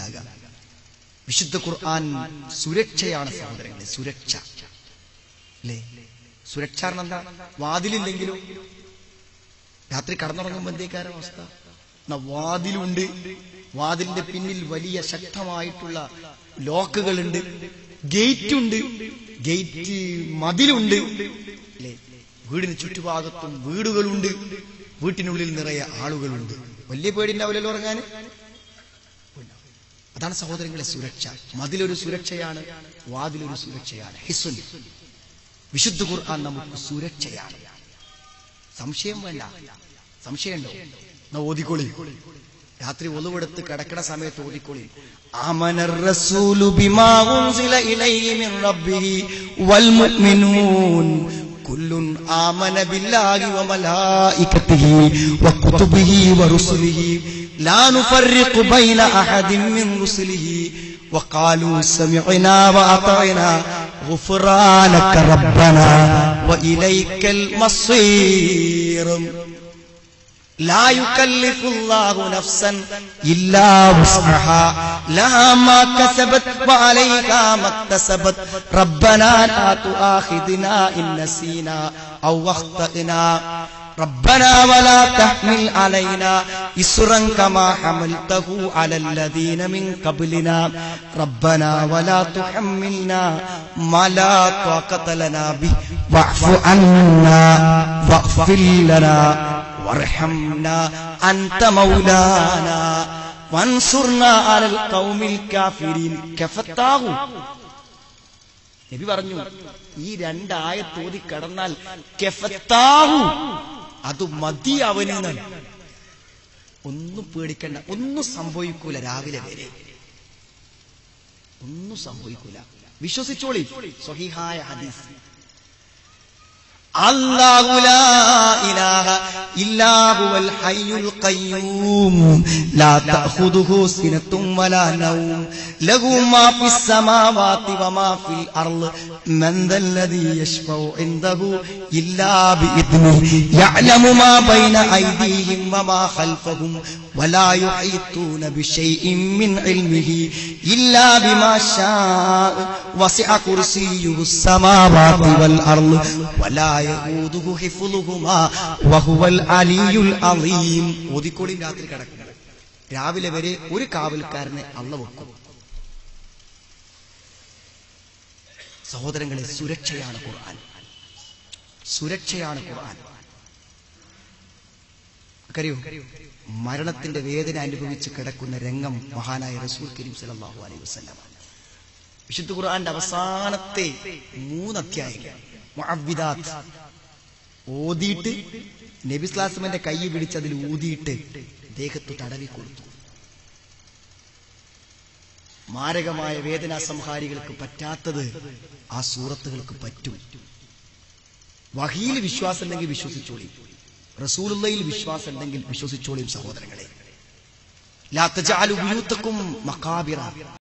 ഉണ്ടാകുക. വിശുദ്ധ ഖുർആൻ സുരക്ഷയാണ് സഹോദരങ്ങളെ, സുരക്ഷ അല്ലേ? സുരക്ഷ എന്താ? വാതിലില്ലെങ്കിലും രാത്രി കടന്നുറങ്ങുമ്പോൾ എന്തേക്കാരം അവസ്ഥ? വാതിലുണ്ട്, വാതിലിന്റെ പിന്നിൽ വലിയ ശക്തമായിട്ടുള്ള ലോക്കുകളുണ്ട്, ഗേറ്റുണ്ട്, ഗേറ്റ് മതിലുണ്ട് അല്ലേ? വീടിന് ചുറ്റുഭാഗത്തും വീടുകളുണ്ട്, വീട്ടിനുള്ളിൽ നിറയെ ആളുകളുണ്ട്. വലിയ പേടിണ്ടാവില്ലല്ലോ ഉറങ്ങാൻ. അതാണ് സഹോദരങ്ങളെ സുരക്ഷ. മതിലൊരു സുരക്ഷയാണ്, വാതിലൊരു സുരക്ഷയാണ്. ഹിസ്ൻ, വിശുദ്ധ ഖുർആൻ നമുക്ക് സുരക്ഷയാണ്. സംശയം വേണ്ട. സംശയമുണ്ടോ? എന്നാ ഓതിക്കോളി. രാത്രി ഒളിവെടുത്ത് കിടക്കണ സമയത്ത് ഓതിക്കോളി. ആമനർ റസൂലു ബിമാ ഉൻസില ഇലൈഹി മിൻ റബ്ബിഹി വൽ മുഅ്മിനൂൻ കുല്ലുൻ ആമന ബില്ലാഹി വ മലായികതിഹി വ കുതുബിഹി വ റുസുലിഹി ലാ നുഫർരിഖു ബൈന അഹദിൻ മിൻ റുസുലിഹി വഖാലൂ സമിഅനാ വ അതഅനാ ഗുഫ്റാനക റബ്ബനാ വ ഇലൈക്കൽ മസ്സീർ. لا يكلف الله نفسا إلا وسعها لها ما كسبت وعليها ما اكتسبت ربنا لا تؤاخذنا إن نسينا أو أخطأنا ربنا ولا تحمل علينا إصرا كما حملته على الذين من قبلنا ربنا ولا تحملنا ما لا طاقة لنا به واعف عنا واغفر لنا വർഹംനാ അൻത മൗലാനാ വൻസുർനാ അലൽ ഖൗമിൽ കാഫിരീൻ. കഫത്താഹു നബി പറഞ്ഞു, ഈ രണ്ടായത്ത് ഓതി കടന്നാൽ കഫത്താഹു, അത് മതി അവന്. ഒന്നും പേടിക്കണ്ട, ഒന്നും സംഭവിക്കൂല. രാവിലെ വരെ ഒന്നും സംഭവിക്കൂല. വിശ്വസിച്ചോളി. സ്വഹീഹായ ഹദീസ്. അല്ലാഹു ലാ ഇലാഹ ഇല്ലാ ഹുവൽ ഹയ്യുൽ ഖയ്യൂം ലാ തഅഖുദുഹു സിനത്തും വലാ നൗം ലഹു മാ ഫിസ് സമാവാതി വമാ ഫിൽ അർള് മൻ ദല്ലദീ യശ്ഫഉ ഇൻദഹു ഇല്ലാ ബിഇദ്നിഹി യഅലമു മാ ബൈന ഐദീഹിം വമാ ഖൽഫഹും വലാ യുഹീതൂന ബിശൈഇൻ മിൻ ഇൽമിഹി ഇല്ലാ ബിമാ ശാഅ വസിഅ കുർസിയ്യുഹുസ് സമാവാതി വൽ അർള് വലാ യഊദുഹു ഹിഫ്ളുഹുമാ വഹുവൽ അലിയുൽ അളീം. ഓതിക്കോളി. രാത്രി കിടക്കുന്നത് രാവിലെ വരെ ഒരു കാവൽക്കാരനെ അല്ലാഹു വെക്കും. സഹോദരങ്ങളെ, സുരക്ഷയാണ് ഖുർആൻ, സുരക്ഷയാണ് ഖുർആൻ. അറിയോ, മരണത്തിന്റെ വേദന അനുഭവിച്ച് കിടക്കുന്ന രംഗം മഹാനായ റസൂൽ കരീം സല്ലല്ലാഹു അലൈഹി വസല്ലം വിശുദ്ധ ഖുർആന്റെ അവസാനത്തെ 3 അധ്യായങ്ങൾ മുഅവ്വിദാത്ത് ഓതിയിട്ട് നബി സ്വല്ലല്ലാഹു അലൈഹി വസല്ലമയുടെ കൈ പിടിച്ച് അതിൽ ഊതിയിട്ട് ദേഹത്ത് തടവി കൊടുത്തു. മാരകമായ വേദനാ സംഹാരികൾക്ക് പറ്റാത്തത് ആ സൂറത്തുകൾക്ക് പറ്റും. വഹീയിൽ വിശ്വാസം ഉണ്ടെങ്കിൽ വിശ്വസിച്ചോളി, റസൂലുള്ളാഹിയിൽ വിശ്വാസം ഉണ്ടെങ്കിൽ വിശ്വസിച്ചോളിയും സഹോദരങ്ങളെ. ലാ തജഅലു ബുയൂതകും മഖാബിറ